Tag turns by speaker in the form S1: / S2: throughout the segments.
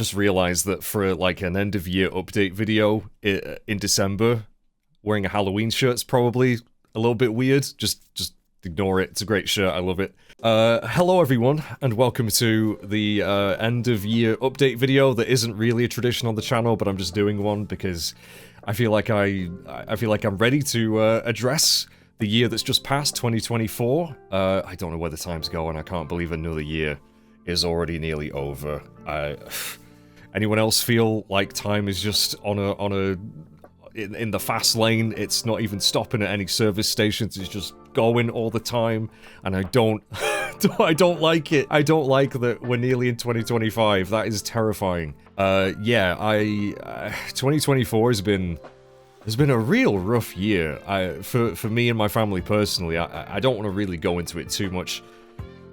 S1: just realized that for like an end of year update video in December, wearing a Halloween shirt's probably a little bit weird. Just ignore it. It's a great shirt. I love it. Hello everyone, and welcome to the end of year update video that isn't really a tradition on the channel, but I'm just doing one because I feel like I'm ready to address the year that's just passed, 2024. I don't know where the time's going. I can't believe another year is already nearly over. Anyone else feel like time is just in the fast lane? It's not even stopping at any service stations. It's just going all the time, and I don't like it. I don't like that we're nearly in 2025. That is terrifying. 2024 has been a real rough year. For me and my family personally. I don't want to really go into it too much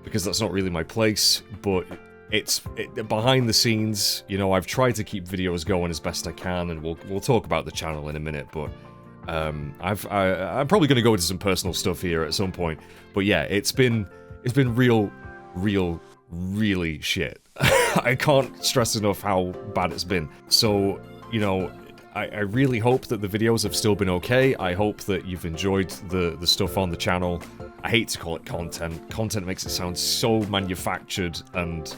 S1: because that's not really my place, but it's behind the scenes. You know, I've tried to keep videos going as best I can, and we'll talk about the channel in a minute, but I'm probably going to go into some personal stuff here at some point. But yeah, it's been really shit. I can't stress enough how bad it's been. So, you know, I really hope that the videos have still been okay. I hope that you've enjoyed the stuff on the channel. I hate to call it content. Content makes it sound so manufactured and,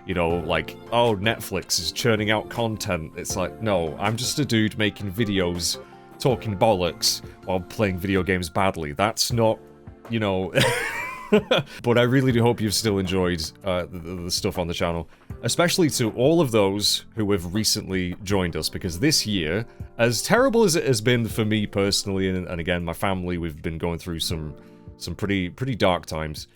S1: you know, like, oh, Netflix is churning out content. It's like, no, I'm just a dude making videos talking bollocks while playing video games badly. That's not, you know... But I really do hope you've still enjoyed the stuff on the channel, especially to all of those who have recently joined us, because this year, as terrible as it has been for me personally, and again, my family, we've been going through some pretty dark times.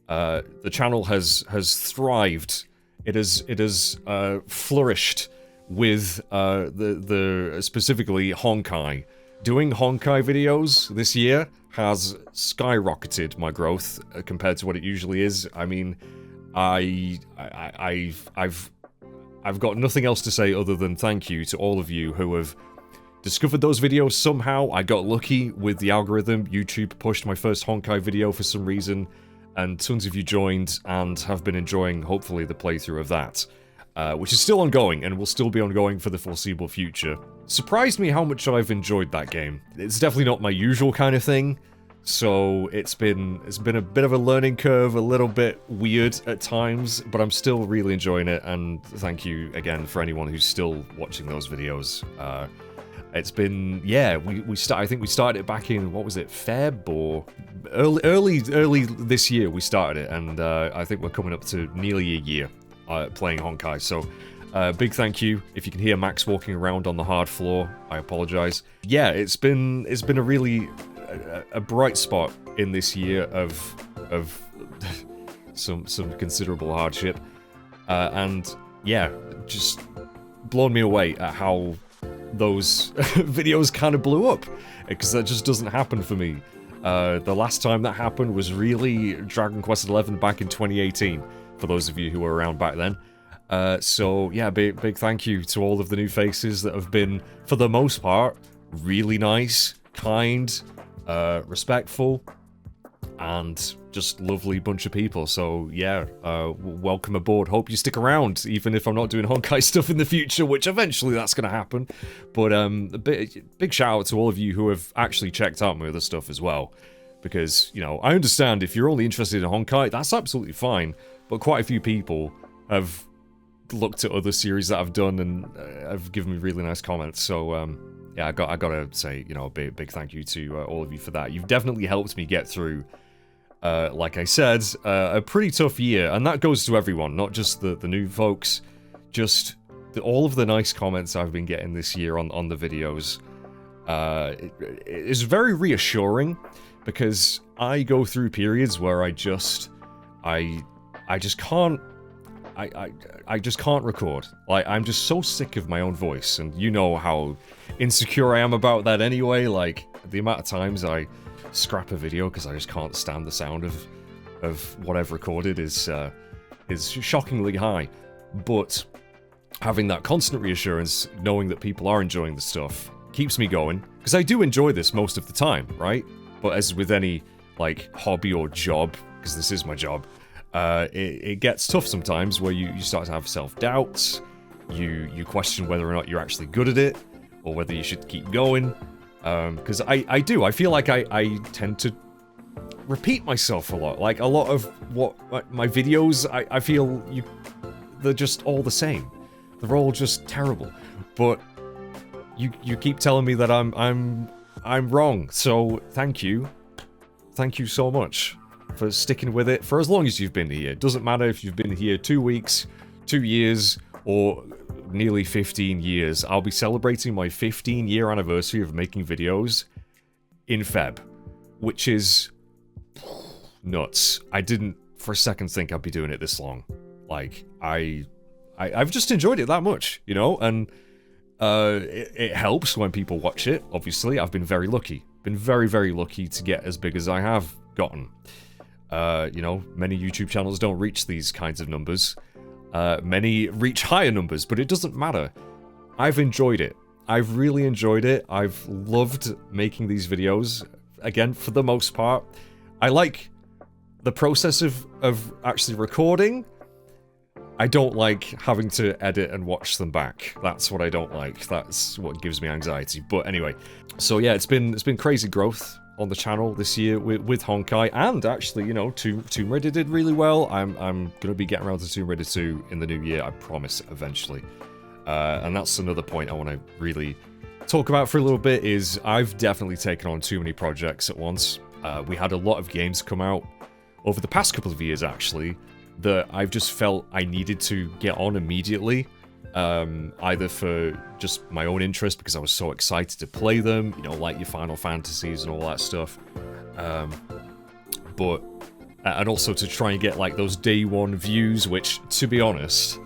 S1: The channel has thrived. It has flourished with the specifically Honkai. Doing Honkai videos this year has skyrocketed my growth compared to what it usually is. I mean, I've got nothing else to say other than thank you to all of you who have discovered those videos somehow. I got lucky with the algorithm. YouTube pushed my first Honkai video for some reason, and tons of you joined and have been enjoying, hopefully, the playthrough of that. Which is still ongoing, and will still be ongoing for the foreseeable future. Surprised me how much I've enjoyed that game. It's definitely not my usual kind of thing, so it's been a bit of a learning curve, a little bit weird at times, but I'm still really enjoying it, and thank you again for anyone who's still watching those videos. It's been, yeah, I think we started it back in, what was it, Feb, or early this year we started it, and I think we're coming up to nearly a year playing Honkai, so big thank you. If you can hear Max walking around on the hard floor, I apologize. Yeah, it's been a really a bright spot in this year of some considerable hardship, and yeah, just blown me away at how those videos kind of blew up, because that just doesn't happen for me. The last time that happened was really Dragon Quest XI back in 2018. For those of you who were around back then. So yeah, big thank you to all of the new faces that have been, for the most part, really nice, kind, respectful, and just lovely bunch of people. So yeah, welcome aboard. Hope you stick around, even if I'm not doing Honkai stuff in the future, which eventually that's going to happen. But a big shout out to all of you who have actually checked out my other stuff as well. Because, you know, I understand if you're only interested in Honkai, that's absolutely fine. But quite a few people have looked at other series that I've done and have given me really nice comments. So, yeah, I gotta say, you know, a big thank you to all of you for that. You've definitely helped me get through, like I said, a pretty tough year. And that goes to everyone, not just the new folks. Just all of the nice comments I've been getting this year on the videos. It is very reassuring, because I go through periods where I just can't record. Like, I'm just so sick of my own voice, and you know how insecure I am about that anyway. Like, the amount of times I scrap a video because I just can't stand the sound of what I've recorded is shockingly high. But having that constant reassurance, knowing that people are enjoying the stuff, keeps me going, because I do enjoy this most of the time, right? But as with any, like, hobby or job, because this is my job, it gets tough sometimes where you start to have self-doubts, you question whether or not you're actually good at it, or whether you should keep going. Because I do. I feel like I tend to repeat myself a lot. Like, a lot of what my videos, I feel they're just all the same. They're all just terrible. But you keep telling me that I'm wrong. So thank you. Thank you so much for sticking with it for as long as you've been here. It doesn't matter if you've been here 2 weeks, 2 years, or nearly 15 years. I'll be celebrating my 15-year anniversary of making videos in Feb, which is nuts. I didn't for a second think I'd be doing it this long. Like, I've just enjoyed it that much, you know, and it helps when people watch it. Obviously, I've been very lucky. Been very, very lucky to get as big as I have gotten. You know, many YouTube channels don't reach these kinds of numbers. Many reach higher numbers, but it doesn't matter. I've enjoyed it. I've really enjoyed it. I've loved making these videos. Again, for the most part, I like the process of actually recording. I don't like having to edit and watch them back. That's what I don't like. That's what gives me anxiety. But anyway, so yeah, it's been crazy growth on the channel this year with Honkai, and actually, you know, Tomb Raider did really well. I'm gonna be getting around to Tomb Raider 2 in the new year, I promise, eventually. And that's another point I want to really talk about for a little bit, is I've definitely taken on too many projects at once. We had a lot of games come out over the past couple of years, actually, that I've just felt I needed to get on immediately. Either for just my own interest, because I was so excited to play them, you know, like your Final Fantasies and all that stuff. But and also to try and get like those day one views, which, to be honest,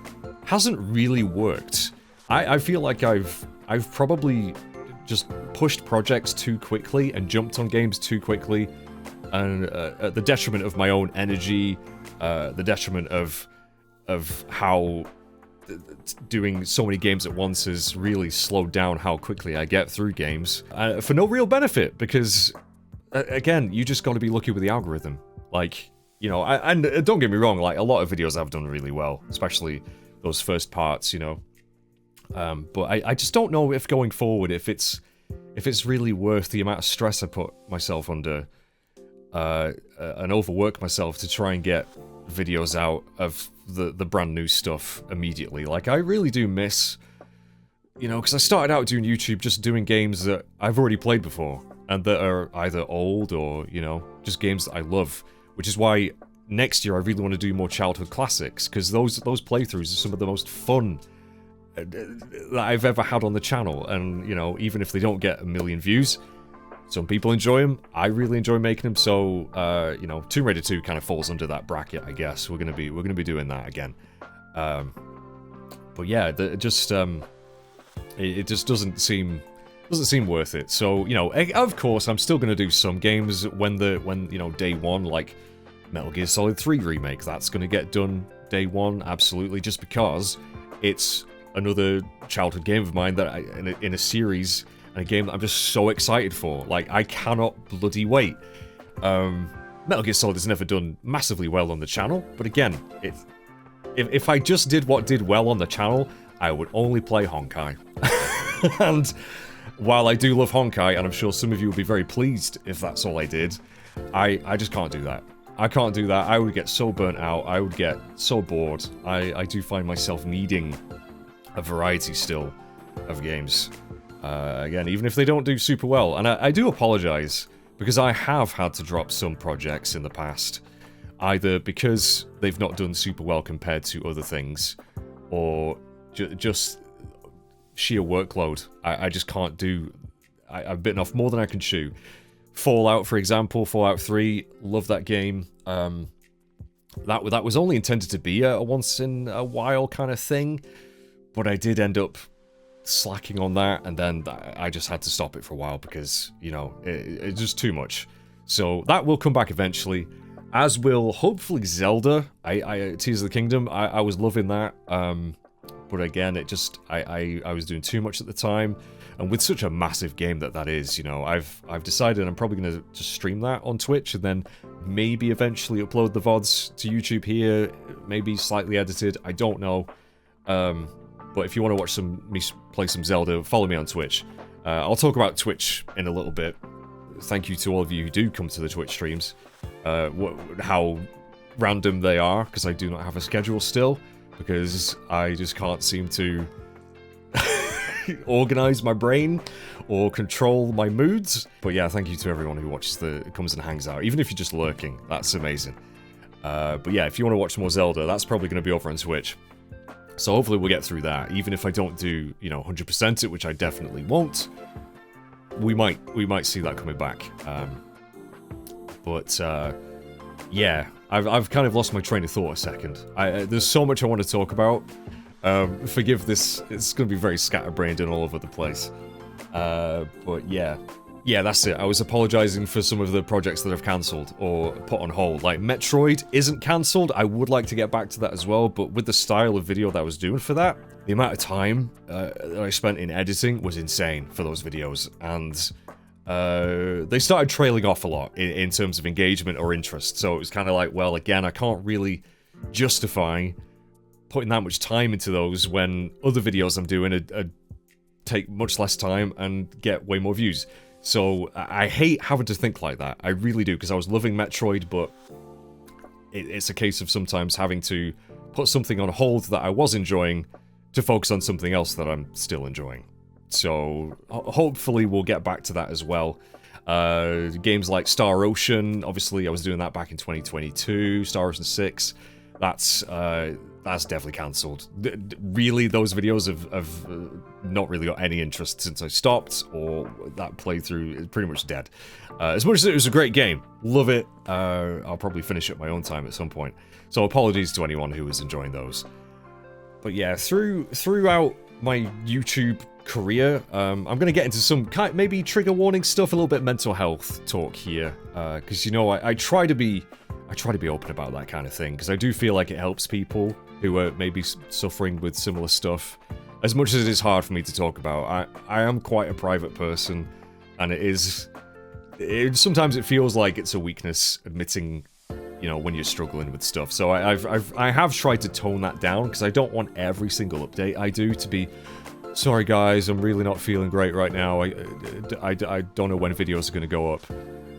S1: hasn't really worked. I feel like I've probably just pushed projects too quickly and jumped on games too quickly, and at the detriment of my own energy, the detriment of how doing so many games at once has really slowed down how quickly I get through games, for no real benefit, because again, you just got to be lucky with the algorithm. Like, you know, and don't get me wrong, like, a lot of videos I've done really well, especially those first parts, you know. But I just don't know if going forward, if it's really worth the amount of stress I put myself under, and overwork myself to try and get videos out of the brand new stuff immediately. Like, I really do miss, you know, because I started out doing YouTube just doing games that I've already played before, and that are either old or, you know, just games that I love, which is why next year I really want to do more childhood classics, because those playthroughs are some of the most fun that I've ever had on the channel. And, you know, even if they don't get 1 million views, some people enjoy them. I really enjoy making them. So, you know, Tomb Raider 2 kind of falls under that bracket, I guess. We're gonna be doing that again. But yeah, it just doesn't seem worth it. So, you know, of course, I'm still gonna do some games when you know, day one, like Metal Gear Solid 3 remake. That's gonna get done day one, absolutely, just because it's another childhood game of mine that in a series. And a game that I'm just so excited for. Like, I cannot bloody wait. Metal Gear Solid has never done massively well on the channel, but again, if I just did what did well on the channel, I would only play Honkai. And while I do love Honkai, and I'm sure some of you would be very pleased if that's all I did, I just can't do that. I can't do that. I would get so burnt out. I would get so bored. I do find myself needing a variety still of games. Again, even if they don't do super well. And I do apologize, because I have had to drop some projects in the past, either because they've not done super well compared to other things, or just sheer workload. I just can't do... I've bitten off more than I can chew. Fallout, for example, Fallout 3, love that game. That was only intended to be a once in a while kind of thing, but I did end up slacking on that, and then I just had to stop it for a while because, you know, it's just too much. So that will come back eventually, as will hopefully Zelda. Tears of the Kingdom, I was loving that, but again, it just, I was doing too much at the time, and with such a massive game that is, you know, I've decided I'm probably going to just stream that on Twitch, and then maybe eventually upload the VODs to YouTube here, maybe slightly edited, I don't know. But if you want to watch me play some Zelda, follow me on Twitch. I'll talk about Twitch in a little bit. Thank you to all of you who do come to the Twitch streams. How random they are, because I do not have a schedule still, because I just can't seem to organize my brain or control my moods. But yeah, thank you to everyone who comes and hangs out. Even if you're just lurking, that's amazing. But yeah, if you want to watch more Zelda, that's probably going to be over on Twitch. So hopefully we'll get through that. Even if I don't do, 100% it, which I definitely won't, we might see that coming back. Yeah, I've kind of lost my train of thought a second. There's so much I want to talk about. Forgive this, it's going to be very scatterbrained and all over the place. But yeah. Yeah, that's it. I was apologizing for some of the projects that I've cancelled or put on hold. Like, Metroid isn't cancelled. I would like to get back to that as well, but with the style of video that I was doing for that, the amount of time that I spent in editing was insane for those videos, and they started trailing off a lot in terms of engagement or interest. So it was kind of like, well, again, I can't really justify putting that much time into those when other videos I'm doing take much less time and get way more views. So I hate having to think like that. I really do, because I was loving Metroid, but it's a case of sometimes having to put something on hold that I was enjoying to focus on something else that I'm still enjoying. So hopefully we'll get back to that as well. Games like Star Ocean, obviously I was doing that back in 2022. Star Ocean 6, that's definitely cancelled. Really, those videos have not really got any interest since I stopped, or that playthrough is pretty much dead. As much as it was a great game, love it, I'll probably finish it at my own time at some point. So apologies to anyone who was enjoying those. But yeah, throughout my YouTube career, I'm going to get into some maybe trigger warning stuff, a little bit mental health talk here, because I try to be open about that kind of thing, because I do feel like it helps people who are maybe suffering with similar stuff. As much as it is hard for me to talk about, I am quite a private person, and sometimes it feels like it's a weakness admitting, when you're struggling with stuff. So I have tried to tone that down, because I don't want every single update I do to be, sorry guys, I'm really not feeling great right now, I don't know when videos are going to go up.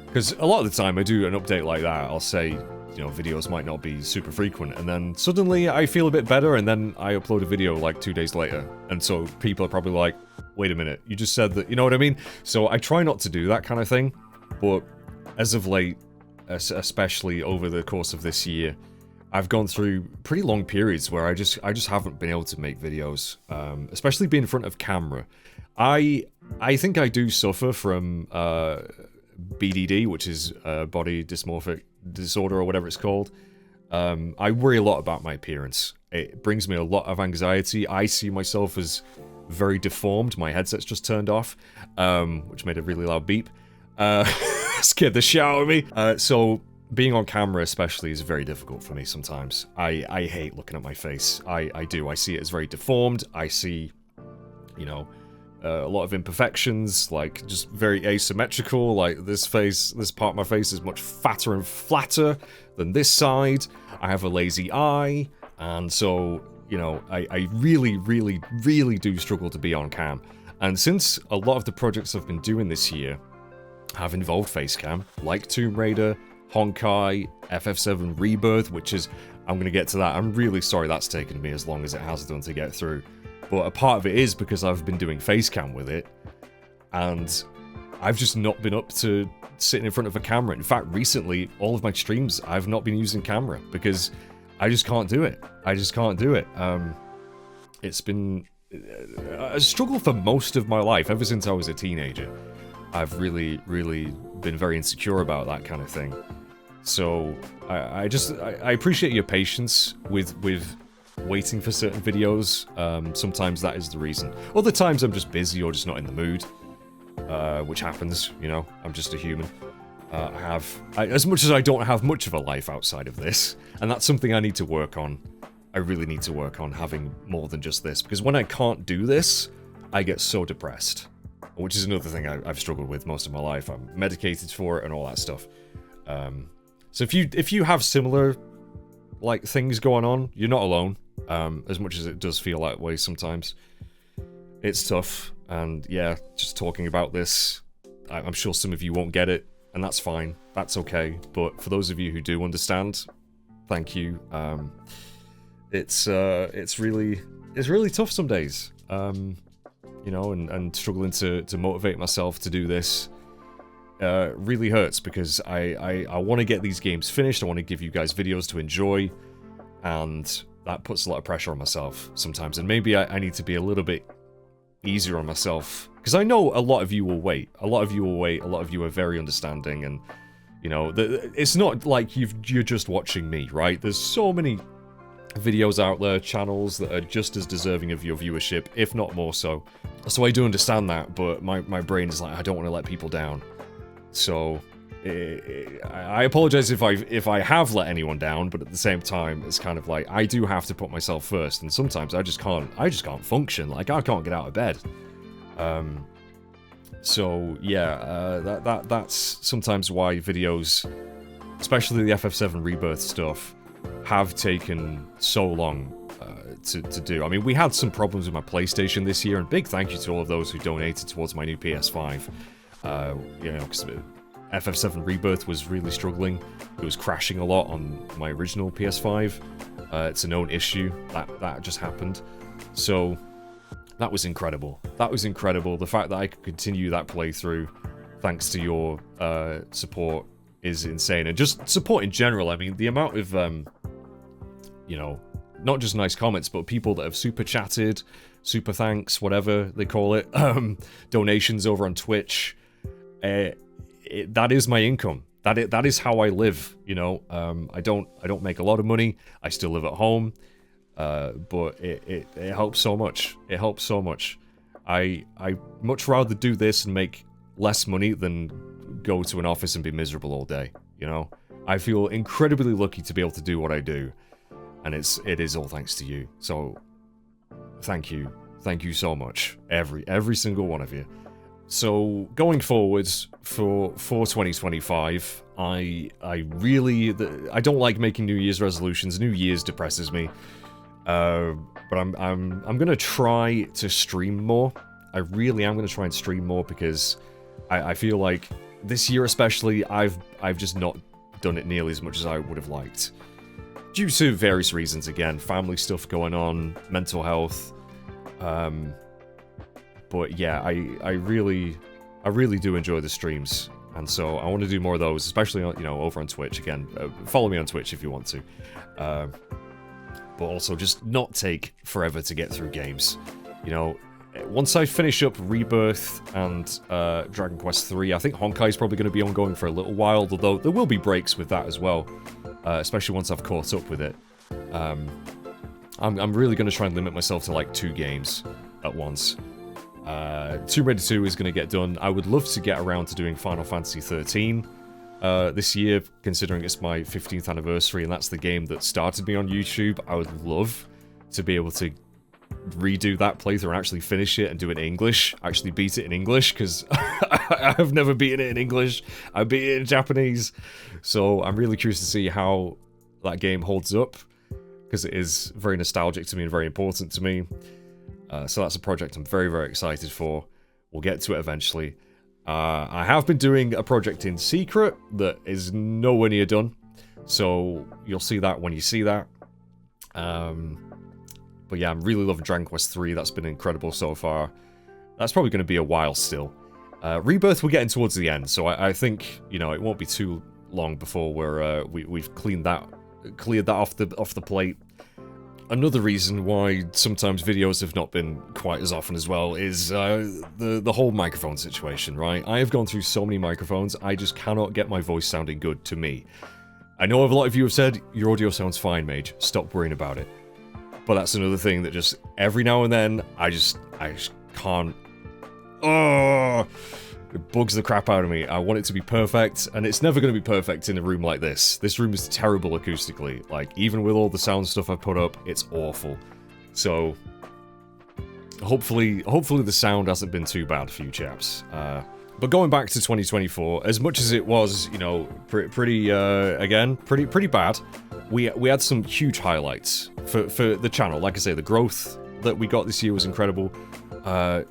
S1: Because a lot of the time I do an update like that, I'll say, videos might not be super frequent, and then suddenly I feel a bit better, and then I upload a video like 2 days later. And so people are probably like, wait a minute, you just said that, you know what I mean? So I try not to do that kind of thing, but as of late, especially over the course of this year, I've gone through pretty long periods where I just haven't been able to make videos, especially being in front of camera. I think I do suffer from BDD, which is body dysmorphic disorder, or whatever it's called. I worry a lot about my appearance. It brings me a lot of anxiety. I see myself as very deformed. My headset's just turned off, which made a really loud beep. Scared the shit out of me. So being on camera especially is very difficult for me sometimes. I hate looking at my face. I do. I see it as very deformed. I see, a lot of imperfections, like just very asymmetrical. Like this part of my face is much fatter and flatter than this side. I have a lazy eye, and so, I really, really, really do struggle to be on cam. And since a lot of the projects I've been doing this year have involved face cam, like Tomb Raider, Honkai, FF7 Rebirth, which is, I'm going to get to that. I'm really sorry that's taken me as long as it has done to get through. But a part of it is because I've been doing facecam with it, and I've just not been up to sitting in front of a camera. In fact, recently, all of my streams, I've not been using camera, because I just can't do it. It's been a struggle for most of my life, ever since I was a teenager. I've really, really been very insecure about that kind of thing. So, I appreciate your patience with waiting for certain videos. Sometimes that is the reason. Other times I'm just busy or just not in the mood, which happens, I'm just a human. As much as I don't have much of a life outside of this, and that's something I need to work on. I really need to work on having more than just this, because when I can't do this, I get so depressed, which is another thing I've struggled with most of my life. I'm medicated for it and all that stuff. So if you have similar things going on, you're not alone. as much as it does feel that way sometimes. It's tough, and yeah, just talking about this, I'm sure some of you won't get it, and that's fine, that's okay, but for those of you who do understand, thank you. It's really tough some days, you know, and struggling to motivate myself to do this really hurts, because I want to get these games finished, I want to give you guys videos to enjoy, and that puts a lot of pressure on myself sometimes, and maybe I need to be a little bit easier on myself, because I know a lot of you will wait, a lot of you are very understanding, and you know, it's not like you're just watching me, right? There's so many videos out there, channels that are just as deserving of your viewership, if not more so. So I do understand that, but my brain is like, I don't want to let people down. So I apologize if I have let anyone down, but at the same time, it's kind of like I do have to put myself first, and sometimes I just can't function. Like, I can't get out of bed. So yeah, that's sometimes why videos, especially the FF7 Rebirth stuff, have taken so long to do. I mean, we had some problems with my PlayStation this year, and big thank you to all of those who donated towards my new PS5. You know, because FF7 Rebirth was really struggling. It was crashing a lot on my original PS5. It's a known issue. That just happened. So that was incredible. That was incredible. The fact that I could continue that playthrough thanks to your support is insane. And just support in general. I mean, the amount of, you know, not just nice comments, but people that have super chatted, super thanks, whatever they call it, donations over on Twitch. That is my income. That is how I live. You know, I don't make a lot of money. I still live at home, but it helps so much. It helps so much. I much rather do this and make less money than go to an office and be miserable all day. You know, I feel incredibly lucky to be able to do what I do, and it is all thanks to you. So thank you so much, every single one of you. So going forwards for 2025, I don't like making New Year's resolutions. New Year's depresses me. But I'm gonna try to stream more. I really am gonna try and stream more, because I feel like this year especially I've just not done it nearly as much as I would have liked, due to various reasons. Again, family stuff going on, mental health. But yeah, I really do enjoy the streams, and so I want to do more of those, especially, you know, over on Twitch. Again, follow me on Twitch if you want to. But also just not take forever to get through games. You know, once I finish up Rebirth and Dragon Quest III, I think Honkai is probably going to be ongoing for a little while, although there will be breaks with that as well, especially once I've caught up with it. I'm really going to try and limit myself to like 2 games at once. Tomb Raider 2 is going to get done. I would love to get around to doing Final Fantasy 13 this year, considering it's my 15th anniversary, and that's the game that started me on YouTube. I would love to be able to redo that playthrough and actually finish it and do it in English, actually beat it in English, because I have never beaten it in English. I beat it in Japanese, so I'm really curious to see how that game holds up, because it is very nostalgic to me and very important to me. So that's a project I'm very, very excited for. We'll get to it eventually. I have been doing a project in secret that is nowhere near done, so you'll see that when you see that. But yeah, I'm really loving Dragon Quest 3. That's been incredible so far. That's probably going to be a while still. Rebirth, we're getting towards the end, so I think, you know, it won't be too long before we've cleared that off the plate. Another reason why sometimes videos have not been quite as often as well is the whole microphone situation, right? I have gone through so many microphones, I just cannot get my voice sounding good to me. I know a lot of you have said, your audio sounds fine, Mage, stop worrying about it. But that's another thing that just, every now and then, I just can't... Oh! It bugs the crap out of me. I want it to be perfect, and it's never going to be perfect in a room like this. This room is terrible acoustically. Like, even with all the sound stuff I've put up, it's awful. So, hopefully the sound hasn't been too bad for you chaps. But going back to 2024, as much as it was, you know, pretty bad, we had some huge highlights for the channel. Like I say, the growth that we got this year was incredible.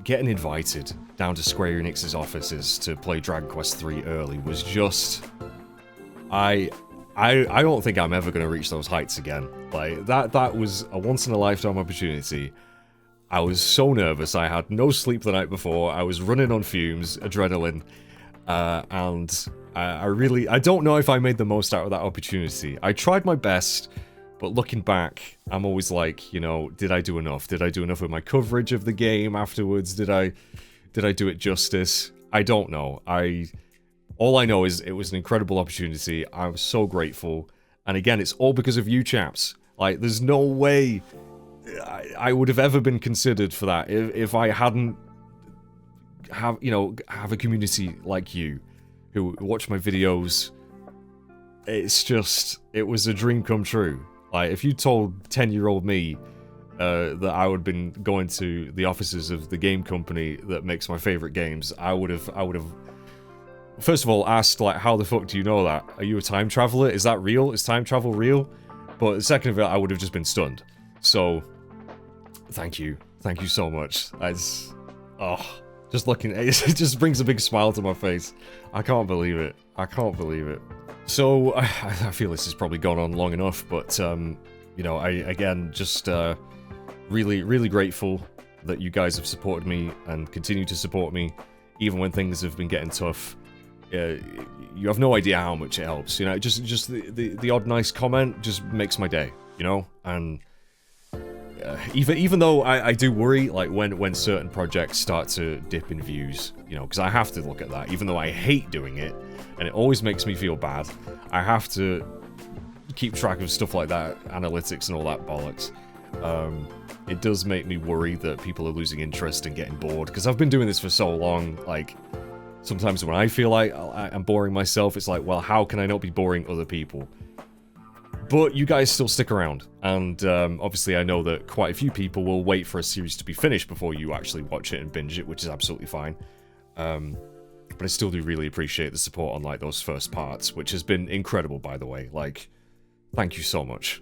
S1: Getting invited down to Square Enix's offices to play Dragon Quest III early was just... I don't think I'm ever going to reach those heights again. Like, that was a once-in-a-lifetime opportunity. I was so nervous. I had no sleep the night before. I was running on fumes, adrenaline, and I don't know if I made the most out of that opportunity. I tried my best, but looking back, I'm always like, you know, did I do enough? Did I do enough with my coverage of the game afterwards? Did I do it justice? I don't know. All I know is it was an incredible opportunity. I'm so grateful. And again, it's all because of you chaps. Like, there's no way I would have ever been considered for that if I hadn't have a community like you who watch my videos. It was a dream come true. Like, if you told 10-year-old me that I would have been going to the offices of the game company that makes my favorite games, I would have first of all asked, like, how the fuck do you know that? Are you a time traveler? Is that real? Is time travel real? But second of it, I would have just been stunned. So, thank you so much. Just looking, it just brings a big smile to my face. I can't believe it. So, I feel this has probably gone on long enough, but, you know, again, just, really, really grateful that you guys have supported me and continue to support me, even when things have been getting tough. You have no idea how much it helps, you know, just the odd nice comment just makes my day, you know, and even though I do worry, like, when certain projects start to dip in views, you know, because I have to look at that, even though I hate doing it, and it always makes me feel bad, I have to keep track of stuff like that, analytics and all that bollocks. It does make me worry that people are losing interest and getting bored, because I've been doing this for so long. Like, sometimes when I feel like I'm boring myself, it's like, well, how can I not be boring other people? But you guys still stick around, and obviously I know that quite a few people will wait for a series to be finished before you actually watch it and binge it, which is absolutely fine. But I still do really appreciate the support on, like, those first parts, which has been incredible, by the way. Like, thank you so much.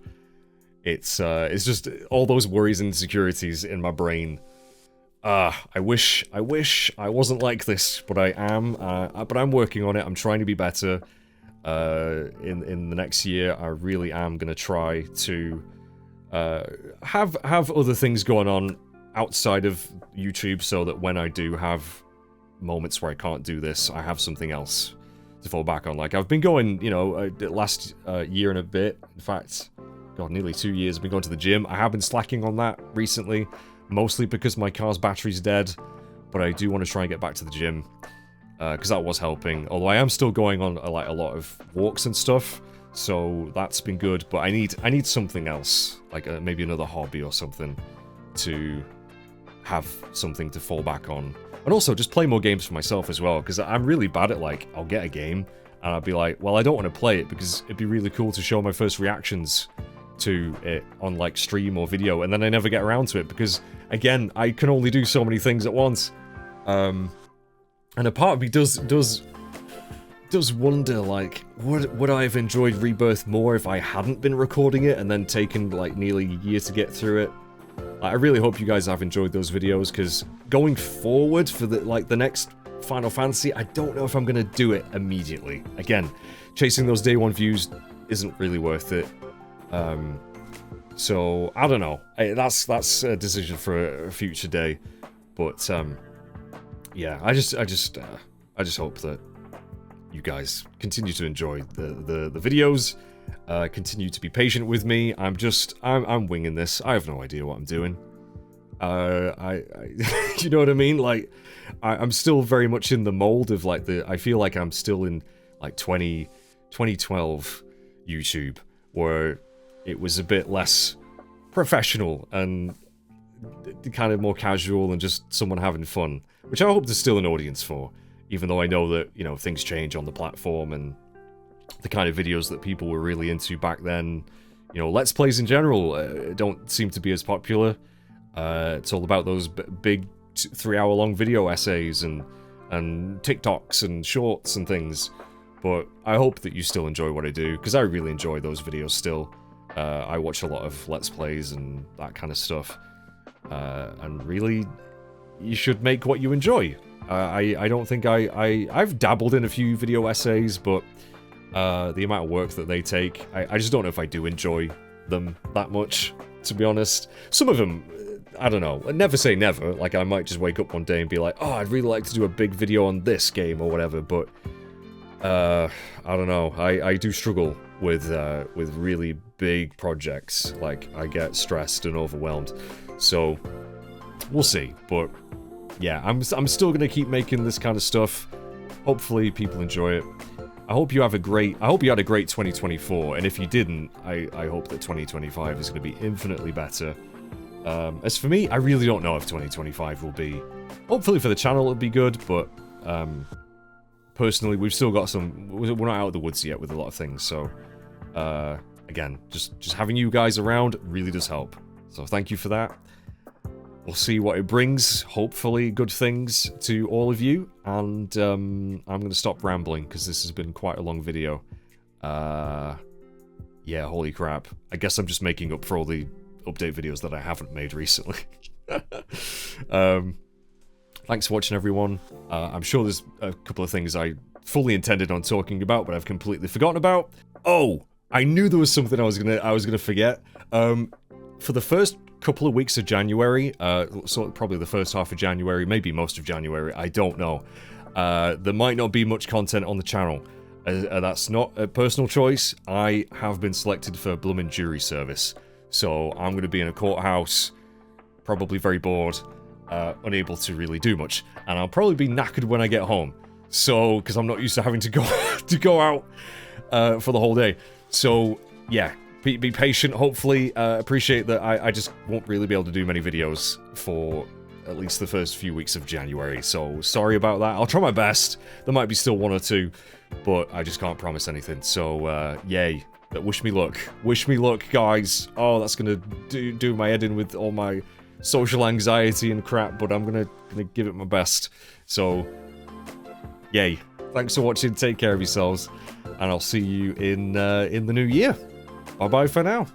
S1: It's just all those worries and insecurities in my brain. I wish I wasn't like this, but I am. But I'm working on it. I'm trying to be better. In the next year, I really am gonna try to have other things going on outside of YouTube, so that when I do have moments where I can't do this, I have something else to fall back on. Like, I've been going, you know, last year and a bit, in fact, God, nearly 2 years, I've been going to the gym. I have been slacking on that recently, mostly because my car's battery's dead, but I do want to try and get back to the gym, because that was helping. Although I am still going on, like, a lot of walks and stuff, so that's been good, but I need something else, like maybe another hobby or something, to have something to fall back on. And also, just play more games for myself as well, because I'm really bad at, like, I'll get a game, and I'll be like, well, I don't want to play it, because it'd be really cool to show my first reactions to it on, like, stream or video, and then I never get around to it, because, again, I can only do so many things at once. And a part of me does wonder, like, would I have enjoyed Rebirth more if I hadn't been recording it, and then taken, like, nearly a year to get through it? I really hope you guys have enjoyed those videos, because going forward for the next Final Fantasy, I don't know if I'm gonna do it immediately. Again, chasing those day one views isn't really worth it. So I don't know. That's a decision for a future day. But yeah, I just hope that you guys continue to enjoy the videos. Continue to be patient with me. I'm winging this. I have no idea what I'm doing. You know what I mean? Like, I'm still very much in the mold of, like, I feel like I'm still in, like, 2012 YouTube, where it was a bit less professional and kind of more casual and just someone having fun, which I hope there's still an audience for, even though I know that, you know, things change on the platform, and the kind of videos that people were really into back then, you know, Let's Plays in general, don't seem to be as popular. It's all about those big 3-hour-long video essays and TikToks and shorts and things. But I hope that you still enjoy what I do, because I really enjoy those videos still. I watch a lot of Let's Plays and that kind of stuff. And really, you should make what you enjoy. I don't think I've dabbled in a few video essays, but the amount of work that they take, I just don't know if I do enjoy them that much, to be honest. Some of them, I don't know, never say never. Like, I might just wake up one day and be like, oh, I'd really like to do a big video on this game or whatever, but I don't know. I do struggle with really big projects. Like, I get stressed and overwhelmed. So we'll see. But yeah, I'm still gonna keep making this kind of stuff. Hopefully people enjoy it. I hope you had a great 2024, and if you didn't, I hope that 2025 is going to be infinitely better. As for me, I really don't know if 2025 will be. Hopefully for the channel it'll be good, but personally, we've still got some. We're not out of the woods yet with a lot of things. So again, just having you guys around really does help. So thank you for that. We'll see what it brings. Hopefully good things to all of you. And I'm going to stop rambling because this has been quite a long video. Yeah, holy crap. I guess I'm just making up for all the update videos that I haven't made recently. Thanks for watching, everyone. I'm sure there's a couple of things I fully intended on talking about, but I've completely forgotten about. Oh, I knew there was something I was gonna forget. For the first couple of weeks of January, so probably the first half of January, maybe most of January, I don't know. There might not be much content on the channel. That's not a personal choice. I have been selected for bloomin' jury service. So I'm going to be in a courthouse, probably very bored, unable to really do much. And I'll probably be knackered when I get home. So, because I'm not used to having to go, out for the whole day. So, yeah. Be patient, hopefully. Appreciate that I just won't really be able to do many videos for at least the first few weeks of January. So, sorry about that. I'll try my best. There might be still one or two, but I just can't promise anything. So, yay. Wish me luck. Wish me luck, guys. Oh, that's gonna do my head in with all my social anxiety and crap, but I'm gonna give it my best. So, yay. Thanks for watching. Take care of yourselves, and I'll see you in the new year. Bye-bye for now.